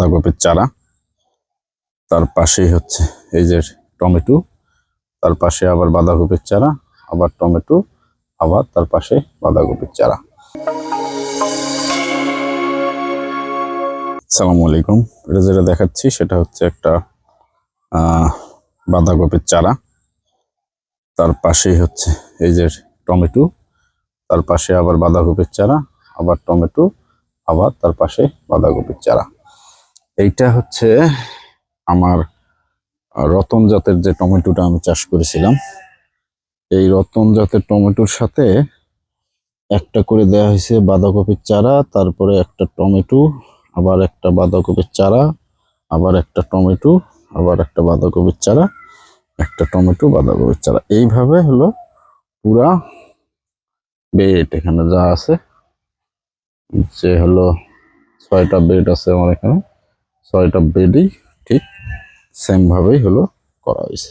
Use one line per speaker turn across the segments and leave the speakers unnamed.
বাঁধাকপির চারা, তার পাশেই হচ্ছে এই যে টমেটো, তার পাশে আবার বাঁধাকপির চারা, আবার টমেটো, আবার তার পাশে বাঁধাকপির চারা। আসসালামু আলাইকুম। এটা যেটা দেখাচ্ছি সেটা হচ্ছে একটা বাঁধাকপির চারা, তার পাশেই হচ্ছে এই যে টমেটো, তার পাশে আবার বাঁধাকপির চারা, আবার টমেটো, আবার তার পাশে বাঁধাকপির চারা। এইটা হচ্ছে আমার রতন জাতের যে টমেটোটা আমি চাষ করেছিলাম, এই রতন জাতের টমেটোর সাথে একটা করে দেওয়া হয়েছে বাঁধাকপির চারা, তারপরে একটা টমেটো, আবার একটা বাঁধাকপির চারা, আবার একটা টমেটো, আবার একটা বাঁধাকপির চারা, একটা টমেটো, বাঁধাকপির চারা। এইভাবে হলো পুরা বেড এখানে যা আছে, যে হলো 6টা বেড আছে আমার এখানে, 6টা বেডই ঠিক সেম ভাবেই হলো করা হয়েছে।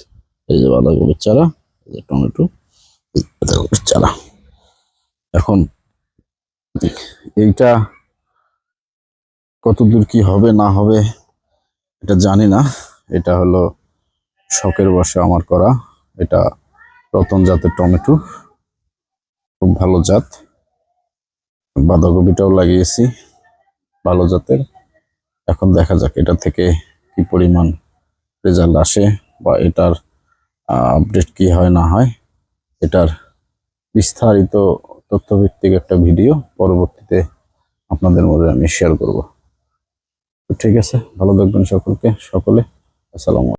এই যে বাঁধাকপির চারা, এই যে টমেটো, এই বাঁধাকপির চারা। এখন এইটা কতদূর কি হবে না হবে এটা জানি না। এটা হলো শখের বশে আমার করা। এটা রতন জাতের টমেটো, খুব ভালো জাত। বাঁধাকপিটাও লাগিয়েছি ভালো জাতের। এখন দেখা যাক এটা থেকে কি পরিমাণ রেজাল্ট আসে বা এটার আপডেট কি হয় না হয়। এটার বিস্তারিত তথ্যভিত্তিক একটা ভিডিও পরবর্তীতে আপনাদের মধ্যে আমি শেয়ার করব। ঠিক আছে, ভালো থাকবেন সকলে। আসসালামু আলাইকুম।